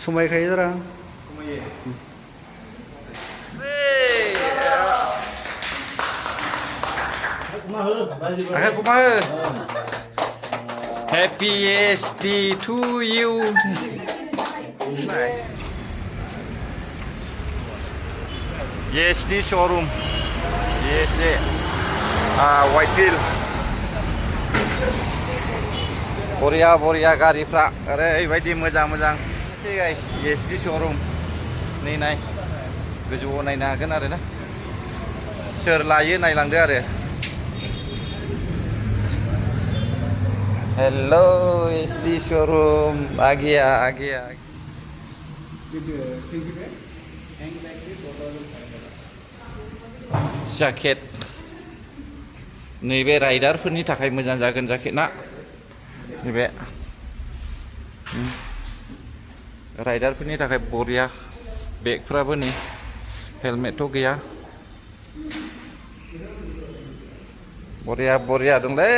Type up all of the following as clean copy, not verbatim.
समायखायो जरा आखाइ खमा Happy SD to you SD showroom YSD Whitefield बरिया गारिफ्रा ओरैबायदि मोजां गाइस YSD showroom नै नाय गोजौआव नायनो हागोन आरो ना सोर लायो नायलांदो आरो हेलो YSD showroom आ गया जाकेट नैबे राइडारफोरनि थाखाय मोजां जागोन जाकेटना नैबे राइडारफोरनि थाखाय बरिया बेगफ्राबो नै हेलमेटथ' गैया बरिया दंलै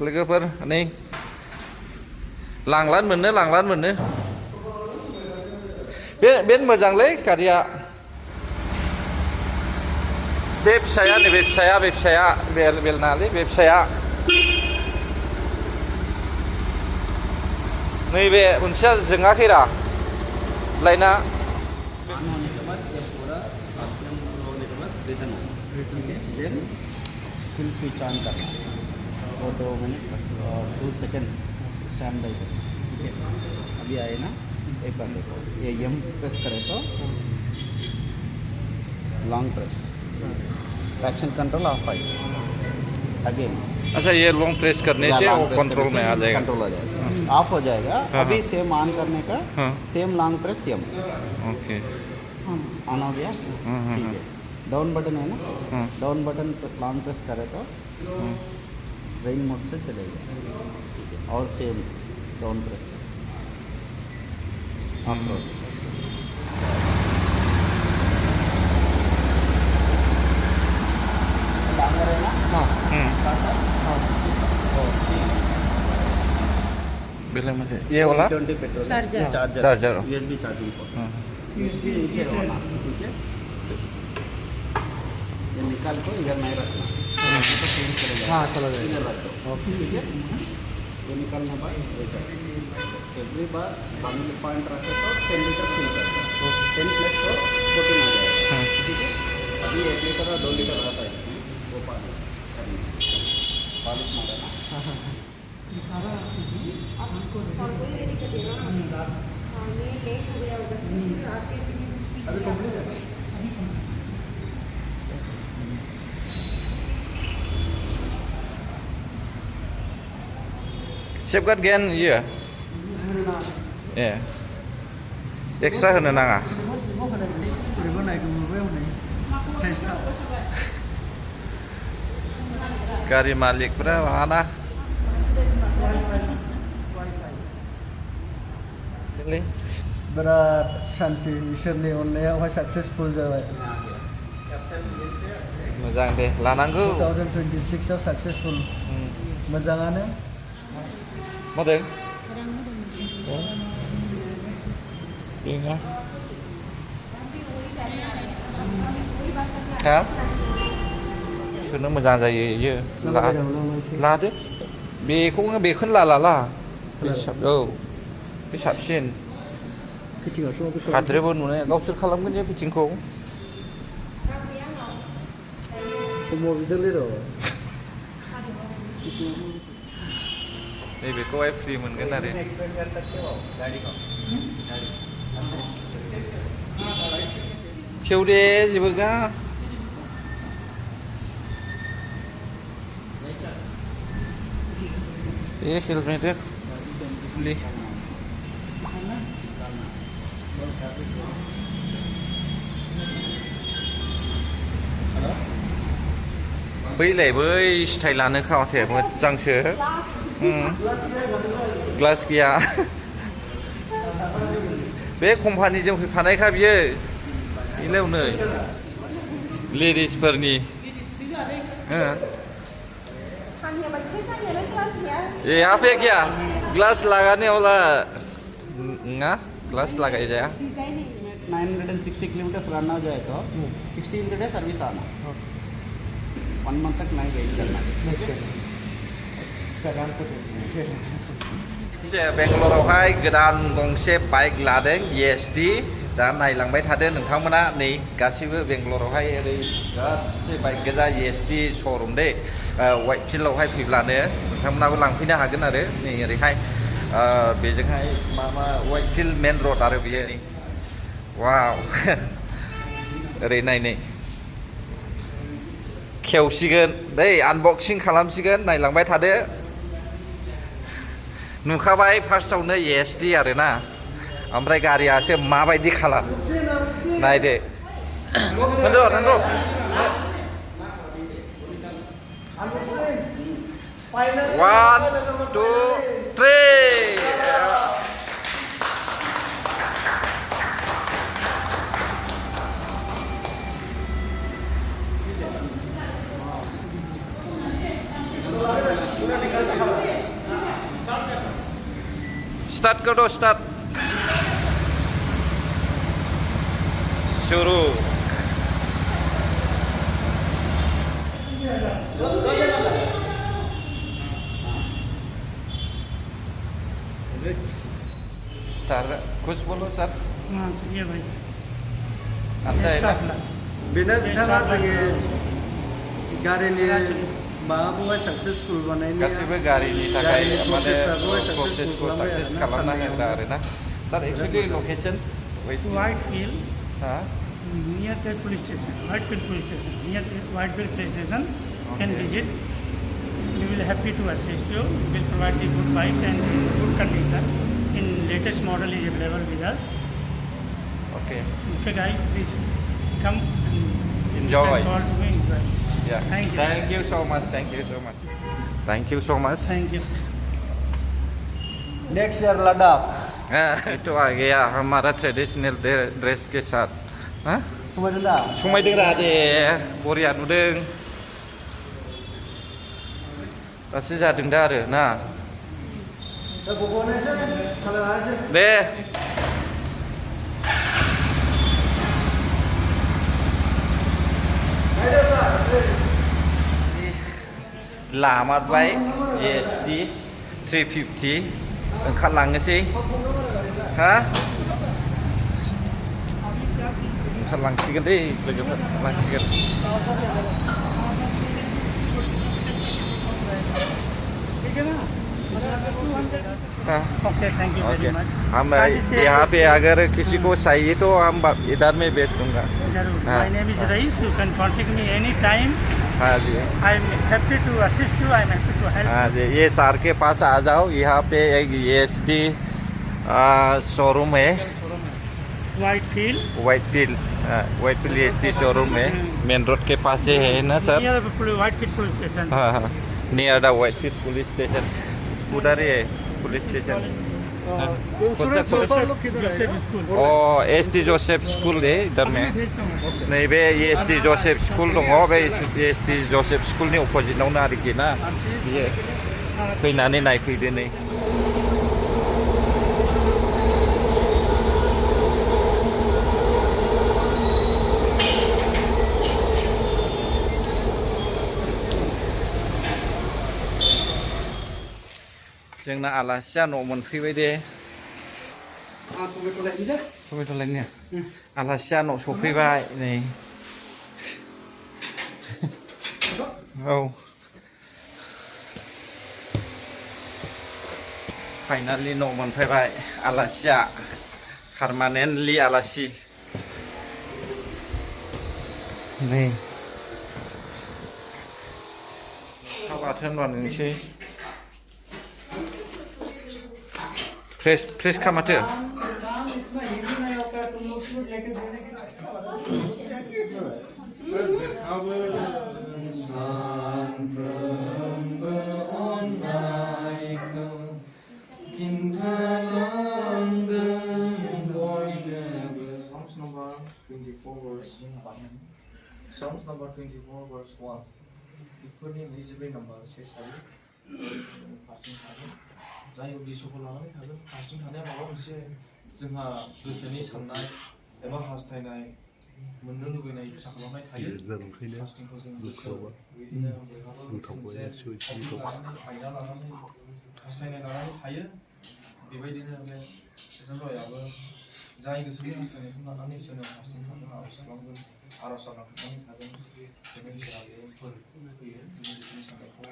लोगोफोर नै लांलान मोननो बे मोजांलै गारिया बे फिसाया नैबे फिसाया बेल नालै बे फिसाया नैबे मोनसेया जोङाखैरा लाइना फिल स्विच ऑन करना और 2 मिनट 2 सेकंड्स स्टैंड बाई ठीक है अभी आए ना एक बार देखो ये M प्रेस करें तो long press traction control of I again अच्छा ये लॉन्ग प्रेस करने से वो कंट्रोल में आ जाएगा कंट्रोल आ जाएगा ऑफ हो जाएगा अभी सेम ऑन करने का same long press M okay on हो गया ठीक है डाउन बटन है ना डाउन बटन लॉन्ग प्रेस करे तो रेन मोड से चलेगा ठीक है और सेम डाउन प्रेस ऑफ रोड बिल में ये वाला petrol charger USB charging port USB नीचे होना ठीक है ये निकाल को इधर नहीं रखना तो चेंज करेगा हाँ चला जाएगा इधर रख दो ओके ठीक है ये निकालने बाद वैसा एवरी बार बाउंड्री पॉइंट रखे तो 10 लीटर फिल करता है 10 प्लस तो 14 आ जाएगा ठीक है अभी 1 लीटर और 2 लीटर आता है इसमें वो पानी पॉलिश मारेगा सेफगार्ड गैया इयो ए एक्सट्रा होनो नाङा गारि मालिकफ्रा माना बिराद शान्ति इसोरनि अननायावहाय साक्सेसफुल जाबाय मोजां दे लानांगौ 2026 आव साक्सेसफुल मोजाङानो मादों बेना हा सोनो मोजां जायो इयो लादो बेखौनो ला औ बे साबसिन हाद्रायाबो नुनाय गावसोर खालामगोन जे फिटिंखौ नैबेखौहाय फ्रि मोनगोन आरो खेवदे जेबो गा ये हेलमेट खुलि बैलाय बै स्टाइलानो खामाथे मोजांसो ग्लास गैया बे कम्पानिजों फैफानायखा बियो बेलायाव नै लेडिसफोरनि ये यहाँ पे क्या ग्लास लगाने वाला Nga क्लास लगाई जाया 960 किलोमीटर रन हो जाए तो 16 डे सर्विस आना 1 मंथ तक नहीं वेट करना बेंगलरावहाय गोदान गंसे बाइक लादों ESD दा नायलांबाय थादों नोंथांमोना नै गासैबो बेंगलरावहाय ओरै गासै बाइक गोजा ESD श'रुम दे वाइट फिल्डआवहाय फैब्लानो नोंथांमोनाबो लांफैनो हागोन आरो नै ओरैहाय बेजोंहाय मा वाइट फिल्ड मेन रड आरो बेयो नै वाव ओरै नायनै खेवसिगोन दै आनबक्सिं खालामसिगोन नायलांबाय थादो नुखाबाय फार्स्टआवनो ESD आरोना ओमफ्राय गारियासो माबायदि खालार नायदो थांद' 1 2 3 स्टार्ट कर दो स्टार्ट शुरू सर कुछ बोलो सर ये भाई अच्छा है ना बेनो बिथाङा जोंनि गारिनि माबाखौहाय साक्सेसफुल बानायनाया गासैबो गारिनि थाखाय माने प्रसेसखौ साक्सेस खालामना होग्रा आरोना सर एक्चुअली लोकेशन वाइट फील्ड हाँ नियर द police station white field police station near white field police station can visit we will happy to assist you. We will provide the good bike and good condition. In latest model is available with us. Okay. Okay guys, please come and Enjoy. call to me, enjoy. Yeah. Thank you. Thank you so much. Thank you so much. Thank you so much. Thank you. Next year Ladakh itu आ गया हमारा traditional dress के साथ हाँ समायदों दा समायदों रा दे बरिया नुदों दासो जादों दा आरो ना दा बबनोसै खालामनोसै दे लामारबाय ESD 350 ओंखारलांनोसै हा ओंखारलांसिगोन दै लोगोफोर ओंखारलांसिगोन Okay, thank you very okay much. हम गाड़ी से- यहाँ पे अगर किसी को चाहिए तो हम इधर में बेच दूंगा जरूर. हाँ. My name is Rais. You can contact me anytime. हाँ जी I am happy to assist you. I am happy to help हाँ जी ये सर के पास आ जाओ यहाँ पे एक ESD शोरूम है you. White field. White field ESD showroom है मेन road के pass ही है ना सर Near the White field police station. हाँ हाँ नियर द वाइट फील्ड पुलिस स्टेशन उधर ही है पुलिस स्टेशन इंश्योरेंस होता लोग किधर है Joseph School. और ST जोसेफ स्कूल है इधर में नैबे ST जोसेफ स्कुल दङ बे ST जोसेफ स्कुलनि अपोजिटआवनो आरोखि ना बियो फैनानै नायफैदो नै जोंना आलासिया न' मोनफैबाय दे टमेट'लायनो आलासिया न' सफैबाय नै औ फाइनालि न' मोनफैबाय आलासिया पारमानेन्टलि आलासि नै बाथोन बानायनोसै फ्रेश खा माथो इतना इजी नहीं होता है तुम लोग को लेके देने के Psalms number 24 verse 1. The full name is number 6. जाय उद्देश्यखौ लानानै थागोन फारसेथिं थानाया माबा मोनसे जोंहा गोसोनि साननाय एबा हास्थायनाय मोननो लुबैनाय इच्छा खालामनाय थायो फारसेथिंखौ जों गोसोआव बिदिनो बयहाबो मोनसे आयना लानानै हास्थायनाय लानानै थायो बेबायदिनो बे जयाबो जाय गोसोनि हास्थायनायखौ लानानै इसोरनाव हास्थायनो थागोन आरज खालामगोन आरज खालामनानै थागोन बेनो इसोरा बे बोर होयो जोंनि गोसोनि साननायखौ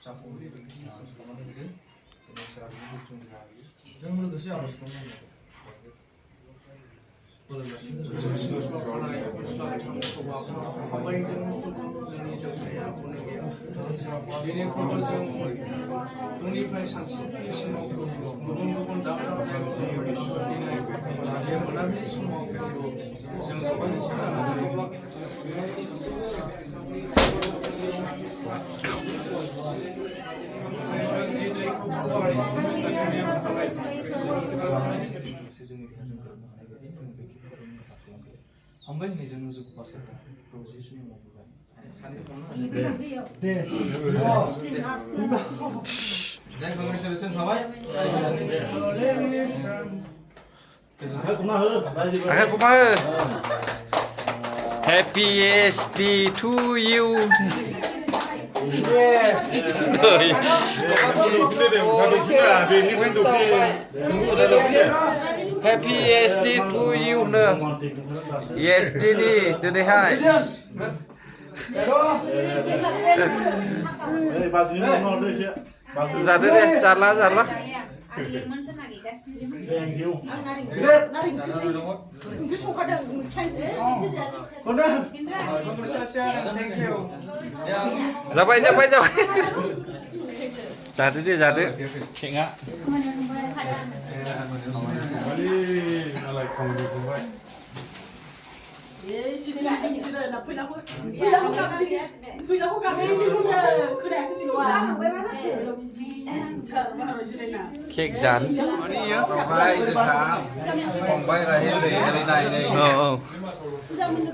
जाफुंहोयो आरज खालामनानै होयो जोंनि इसोरा बेनि गोख्रों देहा होयो जों लोगोसे आरज खालामनांगौ दिनैफ्रावबो जों फुंनिफ्राय सानसेसिम गुबुन गुबुन दाब दाब जायगायाव मोनाबिलि समाव जों हामबाय होननायजों जोंखौ फारसे प्रभु जिसुनि मुङाव बुंबाय दे कंग्रेचुलेसन थाबाय Happiest day to you. Happiest day to you नो yes दिनैहाय जादो दे जाला जाबाय जादो दे जादो खेङा केक जान ओमफ्राय जोंहा फंबाय रायलायनाय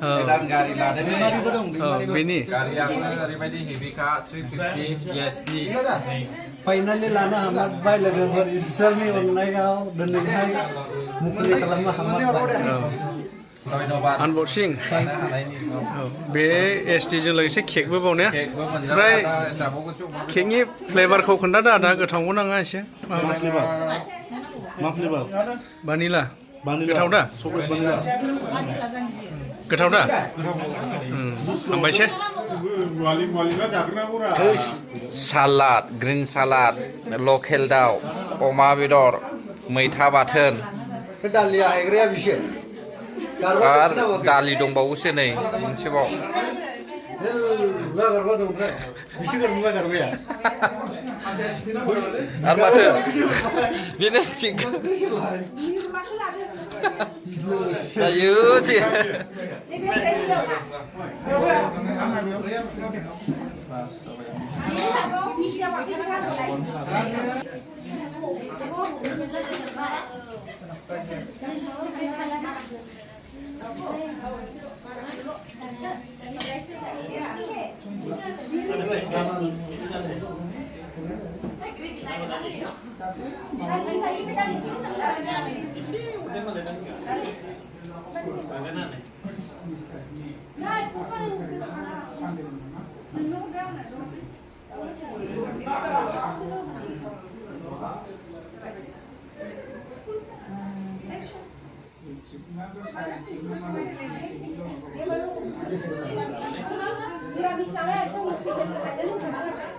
गोदान गारि लादों बेनि गारियाबो ओरैबायदि हेभिखा 350 EST फाइनालि लानो हामारबाय लोगोफोर इसोरनि अननायाव दिनैहाय मुखुलि खालामनो हामारबाय आनबक्सिं बे एसटिजों लोगोसे केकबो बावनाया ओमफ्राय केकनि फ्लेभारखौ खोन्थादो आदा गोथावबो नाङा एसे मा फ्लेभार भानिला गोथाव दा गोथाव दा हामबायसै सालाद ग्रिन सालाद लकेल दाउ अमा बेदर मैथा बाथोन दालिया हायग्राया बिसो आरो दालि दंबावोसो नै मोनसेबाव आरो माथो बेनो थिग जायो जे Si la misale è come specie